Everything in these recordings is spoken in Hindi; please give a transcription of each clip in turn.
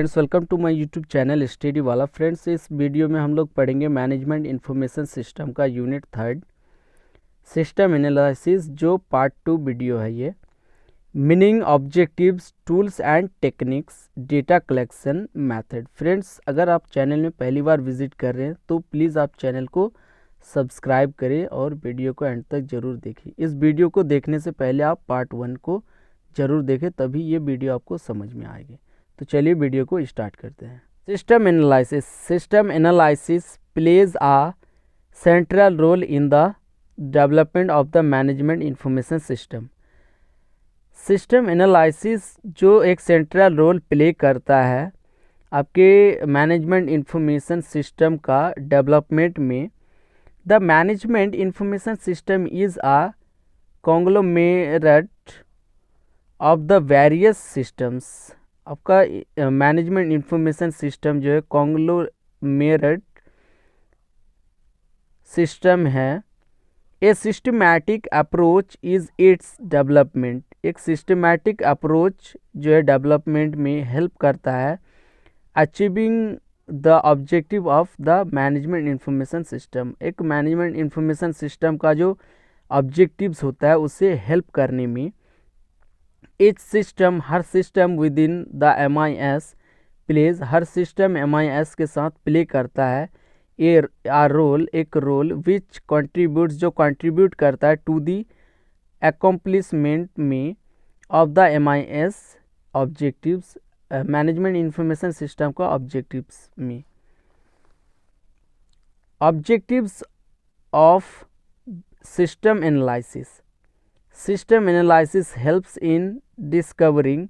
Friends, welcome to my YouTube channel study वाला। फ्रेंड्स, इस वीडियो में हम लोग पढ़ेंगे मैनेजमेंट इंफॉर्मेशन सिस्टम का यूनिट 3 सिस्टम एनालिसिस, जो पार्ट 2 वीडियो है। ये meaning, objectives, tools and techniques, data collection method. Friends, अगर आप चैनल में पहली बार विजिट कर रहे हैं तो प्लीज़ आप चैनल को सब्सक्राइब करें और वीडियो को एंड तक ज़रूर देखें। इस वीडियो को देखने से पहले आप पार्ट 1 को ज़रूर देखें, तभी ये वीडियो आपको समझ में आएगी। तो चलिए वीडियो को स्टार्ट करते हैं। System analysis plays a central role in the development of the management information system. System analysis जो एक सेंट्रल रोल प्ले करता है आपके मैनेजमेंट इंफॉर्मेशन सिस्टम का डेवलपमेंट में। The management information system is a conglomerate of the various systems. आपका मैनेजमेंट इंफॉर्मेशन सिस्टम जो है कॉन्ग्लोमेरेट सिस्टम है। A systematic approach is its development. एक सिस्टमैटिक अप्रोच जो है डेवलपमेंट में हेल्प करता है achieving the objective of the management information system. एक मैनेजमेंट इंफॉर्मेशन सिस्टम का जो ऑब्जेक्टिव्स होता है उसे हेल्प करने में। इच सिस्टम, हर system within the MIS plays, हर सिस्टम MIS के साथ प्ले करता है एक रोल विच कंट्रीब्यूट्स, जो कंट्रीब्यूट करता है टू द अकम्प्लिशमेंट में of the MIS objectives, management information system का ऑब्जेक्टिव्स में। Objectives of system analysis. System analysis helps in discovering,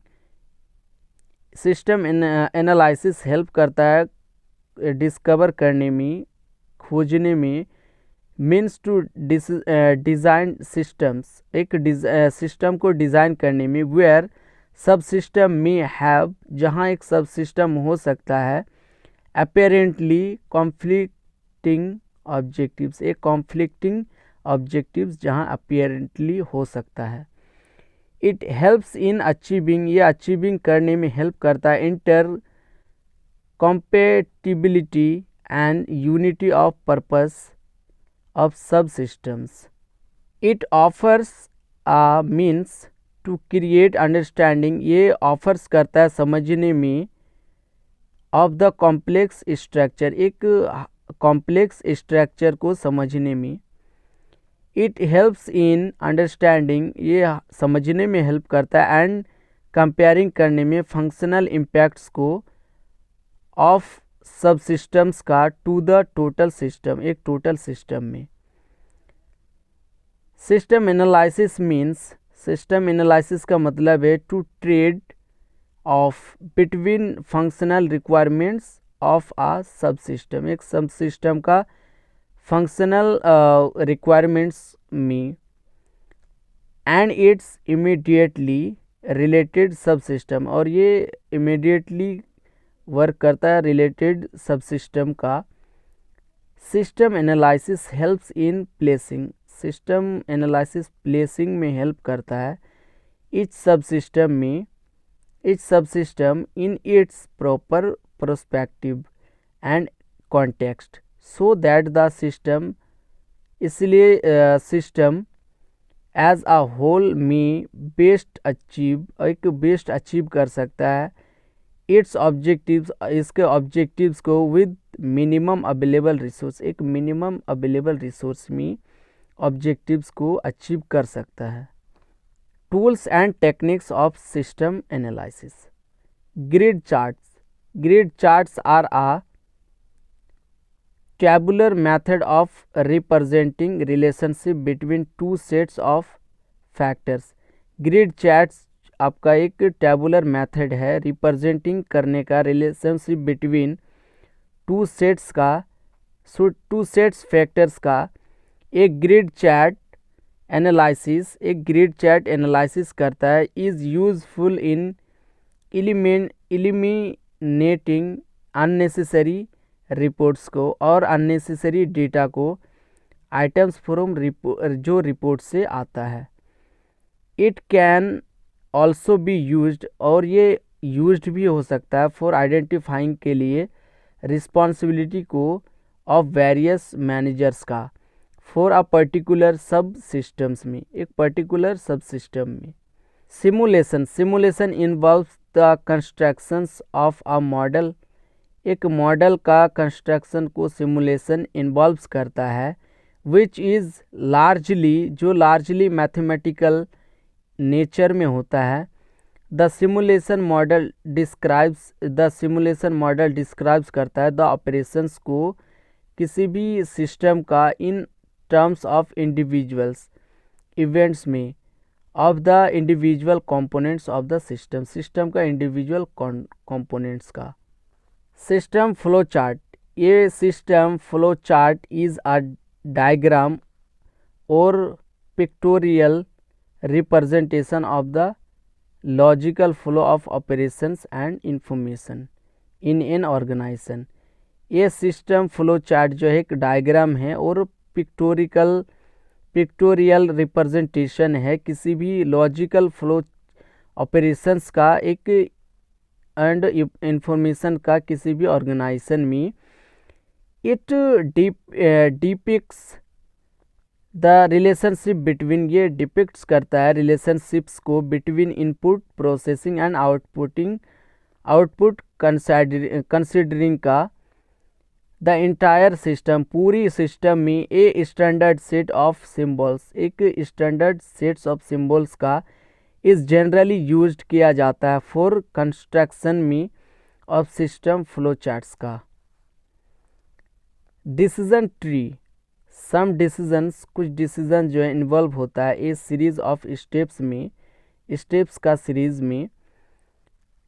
system analysis help करता है डिस्कवर करने में, खोजने में। मीन्स टू डिज़ाइन सिस्टम्स, एक सिस्टम को डिज़ाइन करने में। वेयर सब सिस्टम में हैव, जहाँ एक सब सिस्टम हो सकता है अपेरेंटली कॉन्फ्लिक्टिंग ऑब्जेक्टिव्स, एक कॉन्फ्लिक्टिंग ऑब्जेक्टिव्स जहाँ अपेरेंटली हो सकता है। इट हेल्प्स इन अचीविंग, ये अचीविंग करने में हेल्प करता है inter compatibility and unity of purpose of subsystems. It offers a means to create understanding, ये offers करता है समझने में of the complex structure, एक complex structure को समझने में। It helps in understanding, ये समझने में हेल्प करता है and comparing करने में functional impacts को ऑफ सब सिस्टम्स का टू द टोटल सिस्टम, एक टोटल सिस्टम में। System analysis means, system analysis का मतलब है to trade off between functional requirements of a sub system, एक सब सिस्टम का फंक्शनल रिक्वायरमेंट्स में and its immediately related sub system, और ये इमीडिएटली वर्क करता है रिलेटेड सब सिस्टम का। सिस्टम एनालिसिस हेल्प्स इन प्लेसिंग, सिस्टम एनालिसिस प्लेसिंग में हेल्प करता है इच सब सिस्टम में, इच सब system in its proper perspective and context so that the system, इसलिए सिस्टम एज अ होल में बेस्ट अचीव, एक बेस्ट अचीव कर सकता है इट्स ऑब्जेक्टिव्स, इसके ऑब्जेक्टिव्स को विद मिनिमम अवेलेबल रिसोर्स, एक मिनिमम अवेलेबल रिसोर्स में ऑब्जेक्टिव्स को अचीव कर सकता है। Tools and techniques of system analysis. Grid charts, grid charts are a tabular method of representing relationship between two sets of factors. Grid charts आपका एक टैबुलर मेथड है रिप्रेजेंटिंग करने का रिलेशनशिप बिटवीन टू सेट्स का, टू सेट्स फैक्टर्स का। एक ग्रिड चार्ट एनालिसिस, एक ग्रिड चार्ट एनालिसिस करता है is useful in eliminating unnecessary reports को, और अननेसेसरी डेटा को आइटम्स फ्रॉम जो रिपोर्ट से आता है। It can also be used, और ये यूज्ड भी हो सकता है फॉर आइडेंटिफाइंग के लिए रिस्पॉन्सिबिलिटी को ऑफ वेरियस मैनेजर्स का फॉर अ पर्टिकुलर सब सिस्टम्स में, एक पर्टिकुलर सब सिस्टम में। Simulation involves the constructions of a model, एक मॉडल का कंस्ट्रक्शन को सिमुलेशन इन्वॉल्व्स करता है, विच इज़ लार्जली, जो लार्जली मैथमेटिकल नेचर में होता है। द सिमुलेशन मॉडल डिस्क्राइब्स करता है द ऑपरेशंस को, किसी भी सिस्टम का, in terms of individuals events में, of the individual components of the system का इंडिविजुअल कंपोनेंट्स का। सिस्टम फ्लो चार्ट, ये system flow chart is a diagram और pictorial representation of the logical flow of operations and information in an organisation. ये सिस्टम फ्लो चार्ट जो है एक डायग्राम है और पिक्टोरियल रिप्रेजेंटेशन है किसी भी लॉजिकल फ्लो ऑपरेशंस का एक एंड इंफॉर्मेशन का किसी भी ऑर्गेनाइजेशन में। It depicts the relationship between, ये डिपिक्ट्स करता है रिलेशनशिप्स को between input processing and output considering का द इंटायर सिस्टम, पूरी सिस्टम में a standard set of symbols, एक स्टैंडर्ड सेट्स ऑफ सिम्बल्स का इस जनरली यूज्ड किया जाता है फॉर कंस्ट्रक्शन में ऑफ सिस्टम फ्लो चार्ट्स का। डिसीजन ट्री, सम डिसीजंस, कुछ डिसीजन जो है इन्वॉल्व होता है ए सीरीज ऑफ स्टेप्स में, स्टेप्स का सीरीज में।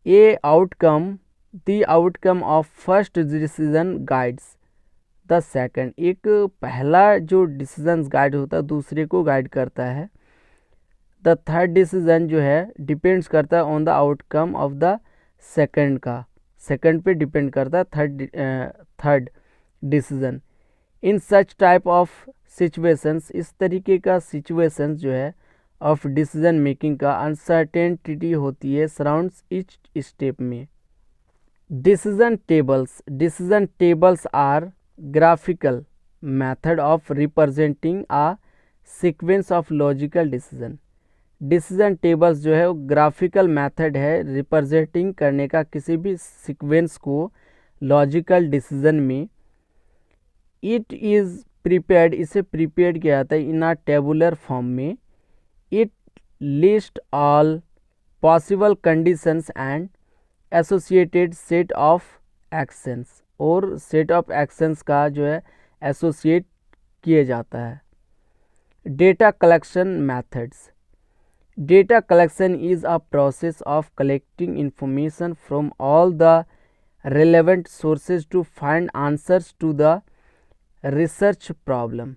A outcome, the outcome of first decision guides the second, एक पहला जो डिसीजन गाइड होता है दूसरे को गाइड करता है। द थर्ड डिसीजन जो है डिपेंड्स करता है on the outcome of the second का, सेकंड पे डिपेंड करता है third decision. In such type of situations, इस तरीके का सिचुएशंस जो है ऑफ डिसीजन मेकिंग का अनसर्टेनिटी होती है सराउंड्स ईच स्टेप में। Decision tables are graphical method of representing a sequence of logical decision. Decision tables जो है वो ग्राफिकल मेथड है रिप्रेजेंटिंग करने का किसी भी सीक्वेंस को लॉजिकल डिसीजन में। इट इज़ प्रिपेयर्ड, इसे प्रिपेयर किया जाता है इन अ टेबुलर फॉर्म में। It list all possible conditions and associated set of actions, और सेट ऑफ एक्शंस का जो है एसोसिएट किए जाता है। Data collection methods, data collection is a process of collecting information from all the relevant sources to find answers to the research problem।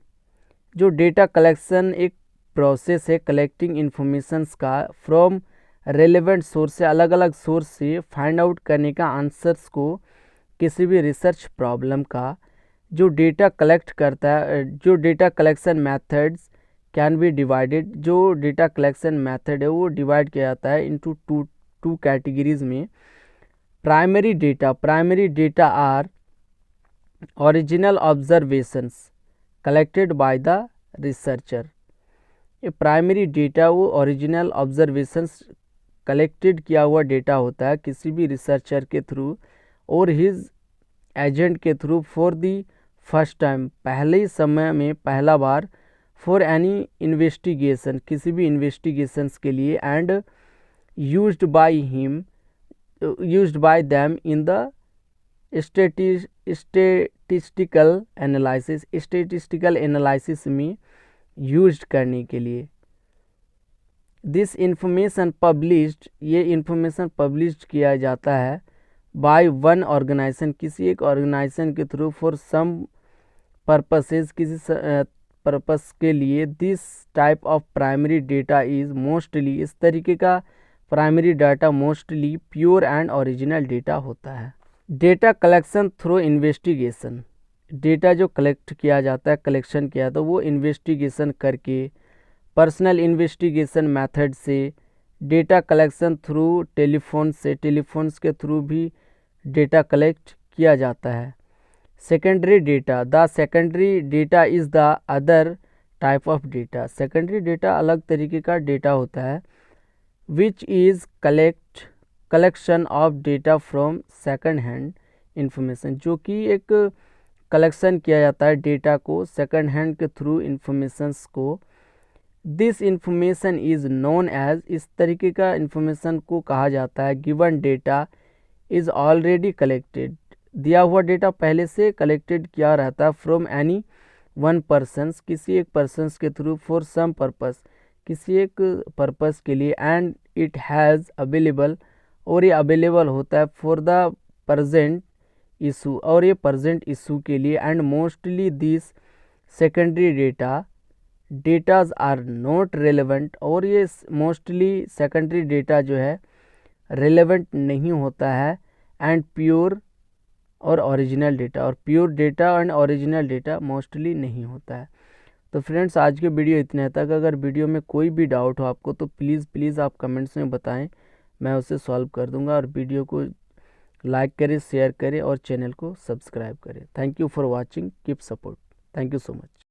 जो डेटा कलेक्शन एक प्रोसेस है कलेक्टिंग इन्फॉर्मेशंस का फ्रॉम रेलेवेंट सोर्स से, अलग अलग सोर्स से फाइंड आउट करने का आंसर्स को किसी भी रिसर्च प्रॉब्लम का। जो डेटा कलेक्ट करता है, जो data collection methods can be divided, जो डेटा कलेक्शन मेथड है वो डिवाइड किया जाता है इनटू टू कैटेगरीज में। Primary data are original observations collected by the researcher. ये प्राइमरी डेटा वो ओरिजिनल ऑब्जर्वेशंस कलेक्टेड किया हुआ डेटा होता है किसी भी रिसर्चर के थ्रू और हिज एजेंट के through for the first time, पहले ही समय में पहला बार, फॉर एनी इन्वेस्टिगेशन, किसी भी इन्वेस्टिगेशंस के लिए, and used by them in the statistical analysis में यूज्ड करने के लिए। दिस इंफॉर्मेशन पब्लिश्ड, ये इंफॉर्मेशन पब्लिश किया जाता है बाय वन ऑर्गेनाइजेशन, किसी एक ऑर्गेनाइजेशन के थ्रू, फॉर सम पर्पसेस, किसी पर्पस के लिए। This type of primary data is mostly, इस तरीके का primary data mostly pure and original data होता है। Data collection through investigation, data जो कलेक्ट किया जाता है, कलेक्शन किया तो वो इन्वेस्टिगेशन करके, पर्सनल इन्वेस्टिगेशन मेथड से डेटा कलेक्शन थ्रू टेलीफोन से, टेलीफोन्स के थ्रू भी डेटा कलेक्ट किया जाता है। Secondary data, the secondary data is the other type of data. Secondary data अलग तरीके का डेटा होता है। Which is collection of data from second hand information, जो कि एक कलेक्शन किया जाता है डेटा को सेकंड हैंड के थ्रू इंफॉर्मेशंस को। This information is known as, इस तरीके का इंफॉर्मेशन को कहा जाता है given data is already collected, दिया हुआ डेटा पहले से कलेक्टेड किया रहता है फ्रॉम एनी वन पर्सन्स, किसी एक पर्सन्स के थ्रू, फॉर सम पर्पस, किसी एक पर्पस के लिए, एंड इट हैज़ अवेलेबल, और ये अवेलेबल होता है फॉर द प्रजेंट इशू, और ये प्रजेंट इशू के लिए। And mostly this secondary datas are not relevant, और ये मोस्टली सेकेंडरी डेटा जो है रेलेवेंट नहीं होता है। एंड प्योर और ओरिजिनल डेटा, और pure data and original data mostly नहीं होता है। तो फ्रेंड्स, आज के वीडियो इतने तक। अगर वीडियो में कोई भी डाउट हो आपको तो प्लीज़ आप कमेंट्स में बताएं, मैं उसे सॉल्व कर दूंगा। और वीडियो को लाइक करें, शेयर करें और चैनल को सब्सक्राइब करें। Thank you for watching, keep support, thank you so much.